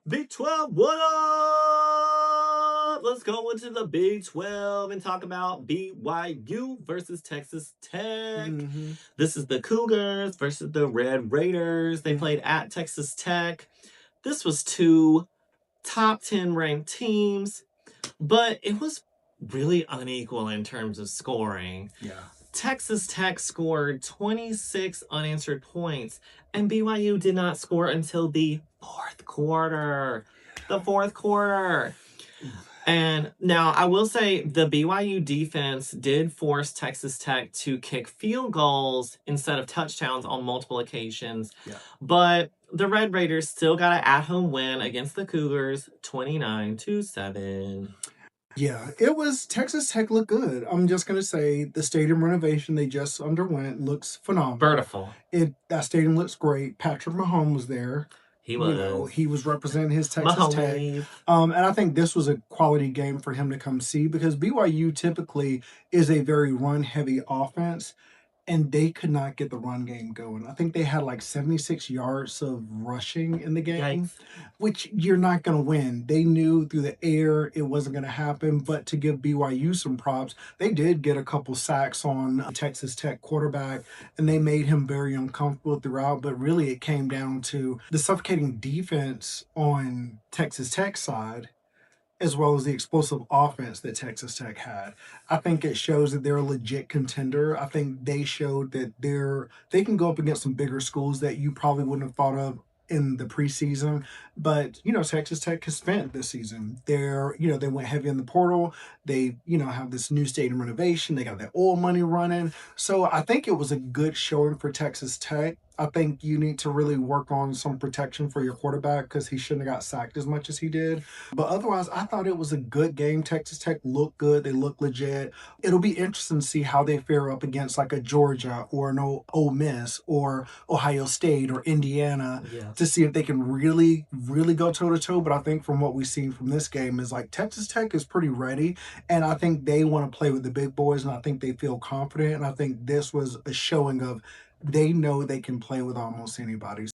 Big 12, what up? Let's go into the Big 12 and talk about BYU versus Texas Tech. This is the Cougars versus the Red Raiders. They played at Texas Tech. This was two top 10 ranked teams, but it was really unequal in terms of scoring. Yeah. Texas Tech scored 26 unanswered points, and BYU did not score until the fourth quarter. The fourth quarter. And now I will say the BYU defense did force Texas Tech to kick field goals instead of touchdowns on multiple occasions. Yeah. But the Red Raiders still got an at-home win against the Cougars, 29-7. Yeah, it was Texas Tech looked good. I'm just gonna say the stadium renovation they just underwent looks phenomenal. Beautiful. That stadium looks great. Patrick Mahomes was there. He was. You know, he was representing his Texas Mahomes. Tech. And I think this was a quality game for him to come see because BYU typically is a very run-heavy offense. And they could not get the run game going. I think they had like 76 yards of rushing in the game, Yikes. which you're not going to win. They knew through the air it wasn't going to happen, but to give BYU some props, they did get a couple sacks on Texas Tech quarterback, and they made him very uncomfortable throughout, but really it came down to the suffocating defense on Texas Tech side as well as the explosive offense that Texas Tech had. I think it shows that they're a legit contender. I think they showed that they can go up against some bigger schools that you probably wouldn't have thought of in the preseason. But, Texas Tech has spent this season. They went heavy in the portal. They, have this new stadium renovation. They got that oil money running. So I think it was a good showing for Texas Tech. I think you need to really work on some protection for your quarterback because he shouldn't have got sacked as much as he did. But otherwise, I thought it was a good game. Texas Tech looked good. They look legit. It'll be interesting to see how they fare up against like a Georgia or an Ole Miss or Ohio State or Indiana to see if they can really, really go toe-to-toe. But I think from what we've seen from this game is like Texas Tech is pretty ready. And I think they want to play with the big boys, and I think they feel confident. And I think this was a showing of they know they can play with almost anybody.